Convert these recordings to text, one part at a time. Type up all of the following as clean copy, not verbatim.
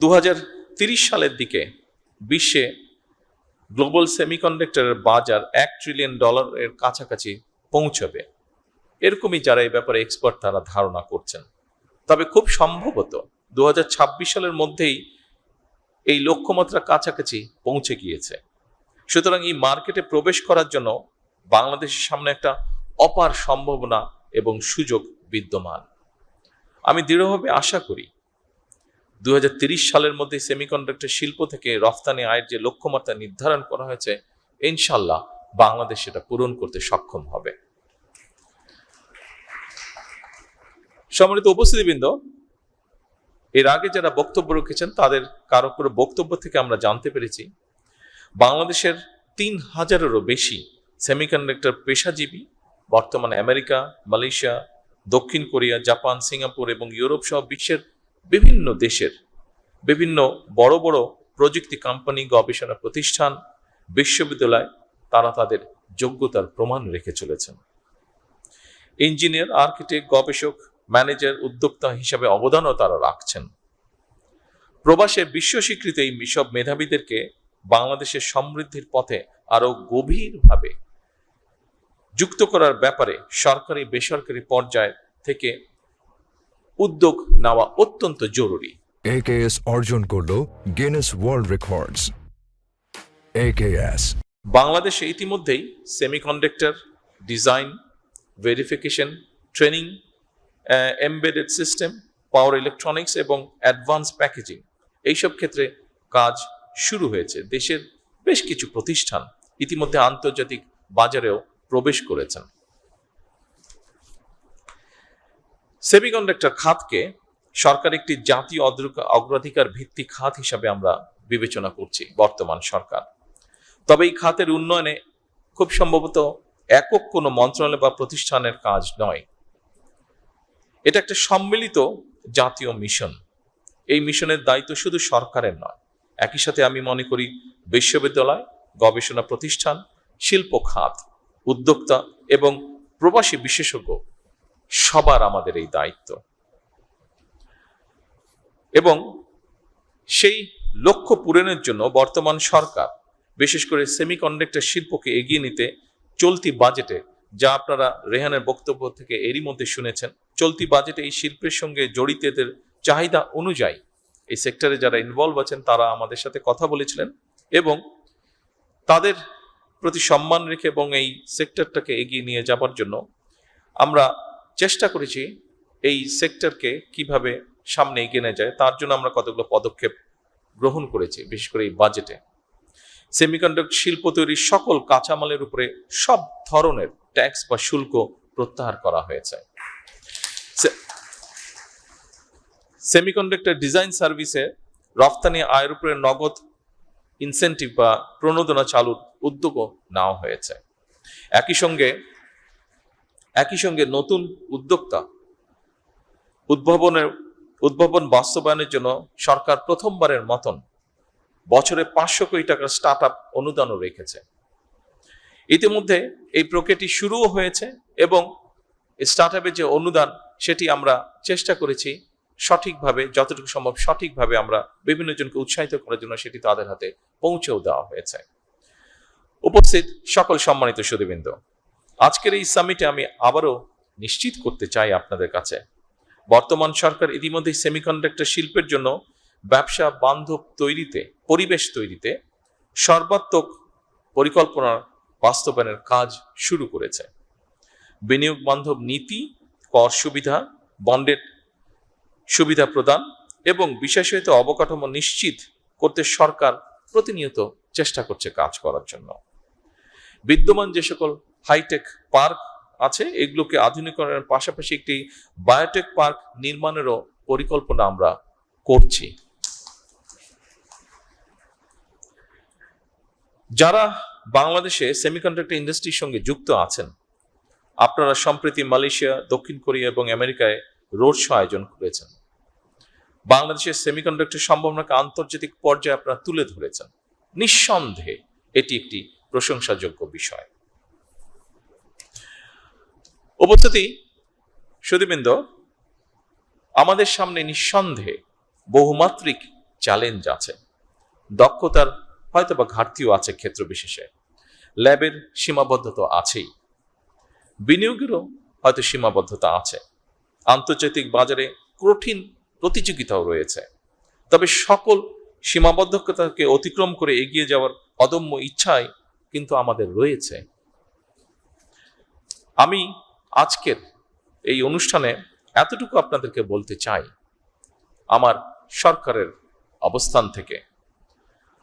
2030 সালের দিকে বিশ্বে গ্লোবাল সেমিকন্ডাক্টরের বাজার $1 ট্রিলিয়ন এর কাছাকাছি পৌঁছবে, এরকমই যারা এই ব্যাপারে এক্সপার্ট তারা ধারণা করছেন। তবে খুব সম্ভবত 2026 সালের মধ্যেই এই লক্ষ্যমাত্রা কাছাকাছি পৌঁছে গিয়েছে। সুতরাং এই মার্কেটে প্রবেশ করার জন্য বাংলাদেশের সামনে একটা অপার সম্ভাবনা এবং সুযোগ বিদ্যমান। আমি দৃঢ়ভাবে আশা করি 2030 সালের মধ্যে সেমিকন্ডাক্টর শিল্প থেকে রফতানি আয়ের যে লক্ষ্যমাত্রা নির্ধারণ করা হয়েছে, ইনশাল্লাহ বাংলাদেশ সেটা পূরণ করতে সক্ষম হবে। সম্মানিত উপস্থিতিবৃন্দ, এর আগে যারা বক্তব্য রেখেছেন তাদের কারো কারো বক্তব্য থেকে আমরা জানতে পেরেছি বাংলাদেশের 3000-এরও বেশি সেমিকন্ডাক্টর পেশাজীবী বর্তমানে আমেরিকা, মালয়েশিয়া, দক্ষিণ কোরিয়া, জাপান, সিঙ্গাপুর এবং ইউরোপ সহ বিশ্বের বিভিন্ন দেশের বিভিন্ন বড় বড় প্রযুক্তি কোম্পানি, গবেষণা প্রতিষ্ঠান, বিশ্ববিদ্যালয় তারা তাদের যোগ্যতার প্রমাণ রেখে চলেছেন। ইঞ্জিনিয়ার, আর্কিটেক্ট, গবেষক, ম্যানেজার, উদ্যোক্তা হিসাবে অবদানও তারা রাখছেন। প্রবাসের বিশ্ব স্বীকৃত এই সব মেধাবীদেরকে বাংলাদেশের সমৃদ্ধির পথে আরো গভীরভাবে যুক্ত করার ব্যাপারে সরকারি বেসরকারি পর্যায় থেকে উদ্যোগ নেওয়া অত্যন্ত জরুরি। AKS অর্জন করলো গিনেস ওয়ার্ল্ড রেকর্ডস। AKS বাংলাদেশে ইতিমধ্যেই semiconductor design, verification, training, embedded system, power electronics এবং অ্যাডভান্স প্যাকেজিং এইসব ক্ষেত্রে কাজ শুরু হয়েছে। দেশের বেশ কিছু প্রতিষ্ঠান ইতিমধ্যে আন্তর্জাতিক বাজারেও প্রবেশ করেছেন। সেমিকন্ডাক্টর খাতকে সরকার একটি জাতীয় অগ্রাধিকার ভিত্তিক খাত হিসাবে আমরা বিবেচনা করছি বর্তমান সরকার। তবে এই খাতের উন্নয়নে খুব সম্ভবত একক কোনো মন্ত্রণালয় বা প্রতিষ্ঠানের কাজ নয়, এটা একটা সম্মিলিত জাতীয় মিশন। এই মিশনের দায়িত্ব শুধু সরকারের নয়, একই সাথে আমি মনে করি বিশ্ববিদ্যালয়, গবেষণা প্রতিষ্ঠান, শিল্প খাত, উদ্যোক্তা এবং প্রবাসী বিশেষজ্ঞ সবার আমাদের এই দায়িত্ব। এবং সেই লক্ষ্য পূরণের জন্য বর্তমান সরকার বিশেষ করে সেমিকন্ডাক্টর শিল্পকে এগিয়ে নিতে চলতি বাজেটে, যা আপনারা রেহানের বক্তব্য থেকে এরই মধ্যে শুনেছেন, চলতি বাজেটে এই শিল্পের সঙ্গে জড়িতদের চাহিদা অনুযায়ী এই সেক্টরে যারা ইনভলভ আছেন তারা আমাদের সাথে কথা বলেছিলেন এবং তাদের প্রতি সম্মান রেখে এবং এই সেক্টরটাকে এগিয়ে নিয়ে যাবার জন্য আমরা চেষ্টা করেছি এই সেক্টরকে কিভাবে সামনে এগিয়ে নেওয়া যায় তার জন্য আমরা কতগুলো পদক্ষেপ গ্রহণ করেছি। বিশেষ করে এই বাজেটে সেমিকন্ডাক্টর শিল্প তৈরির সকল কাঁচামালের উপরে সব ধরনের ট্যাক্স বা শুল্ক প্রত্যাহার করা হয়েছে। সেমিকন্ডাক্টর ডিজাইন সার্ভিসে রফতানি আয়ের উপরে নগদ ইনসেন্টিভ বা প্রণোদনা চালুর উদ্যোগও নেওয়া হয়েছে। একই সঙ্গে নতুন উদ্যোক্তা উদ্ভাবন বাস্তবায়নের জন্য সরকার প্রথমবারের মতন বছরে 500 কোটি টাকার স্টার্ট আপ অনুদানও রেখেছে। ইতিমধ্যে এই প্রক্রিয়াটি শুরুও হয়েছে এবং স্টার্ট আপের যে অনুদান সেটি আমরা চেষ্টা করেছি সঠিকভাবে, যতটুকু সম্ভব সঠিকভাবে আমরা বিভিন্ন জনকে উৎসাহিত করার জন্য সেটি তাদের হাতে পৌঁছেও দেওয়া হয়েছে। উপস্থিত সকল সম্মানিত সুধীবৃন্দ, আজকের এই সামিটে আমি আবারও নিশ্চিত করতে চাই আপনাদের কাছে বর্তমান সরকার ইতিমধ্যেই সেমিকন্ডাক্টর শিল্পের জন্য ব্যবসা বান্ধব তৈরিতে, পরিবেশ তৈরিতে সর্বাত্মক পরিকল্পনা বাস্তবায়নের কাজ শুরু করেছে। বিনিয়োগ বান্ধব নীতি, কর সুবিধা, বন্ডের সুবিধা প্রদান এবং বিশেষায়িত অবকাঠামো নিশ্চিত করতে সরকার প্রতিনিয়ত চেষ্টা করছে কাজ করার জন্য। বিদ্যমান যে সকল হাইটেক পার্ক আছে এগুলোকে আধুনিকরণের পাশাপাশি একটি বায়োটেক পার্ক নির্মাণেরও পরিকল্পনা আমরা করছি। যারা বাংলাদেশে সেমিকন্ডাক্টর ইন্ডাস্ট্রির সঙ্গে যুক্ত আছেন, আপনারা সম্প্রতি মালয়েশিয়া, দক্ষিণ কোরিয়া এবং আমেরিকায় রোড শো আয়োজন করেছেন। বাংলাদেশের সেমিকন্ডাক্টর সম্ভাবনাকে আন্তর্জাতিক পর্যায়ে আপনারা তুলে ধরেছেন। নিঃসন্দেহে এটি একটি প্রশংসাযোগ্য বিষয়। উপস্থিতি সুধীবৃন্দ, আমাদের সামনে নিঃসন্দেহে বহুমাত্রিক চ্যালেঞ্জ আছে, দক্ষতার হয়তোবা ঘাটতিও আছে ক্ষেত্র বিশেষে, ল্যাবের সীমাবদ্ধতা আছেই, বিনিয়োগেরও হয়তো সীমাবদ্ধতা আছে, আন্তর্জাতিক বাজারে কঠিন প্রতিযোগিতাও রয়েছে। তবে সকল সীমাবদ্ধতাকে অতিক্রম করে এগিয়ে যাওয়ার অদম্য ইচ্ছাই কিন্তু আমাদের রয়েছে। আমি আজকের এই অনুষ্ঠানে এতটুকু আপনাদেরকে বলতে চাই, আমার সরকারের অবস্থান থেকে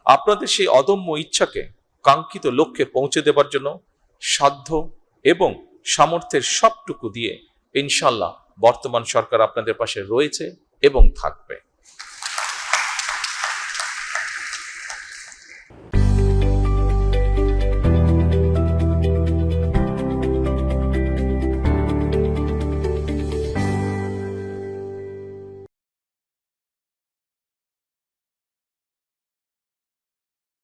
আপনাদের সেই অদম্য ইচ্ছাকে কাঙ্ক্ষিত লক্ষ্যে পৌঁছে দেবার জন্য সাধ্য এবং সামর্থ্যের সবটুকু দিয়ে ইনশাল্লাহ বর্তমান সরকার আপনাদের পাশে রয়েছে এবং থাকবে।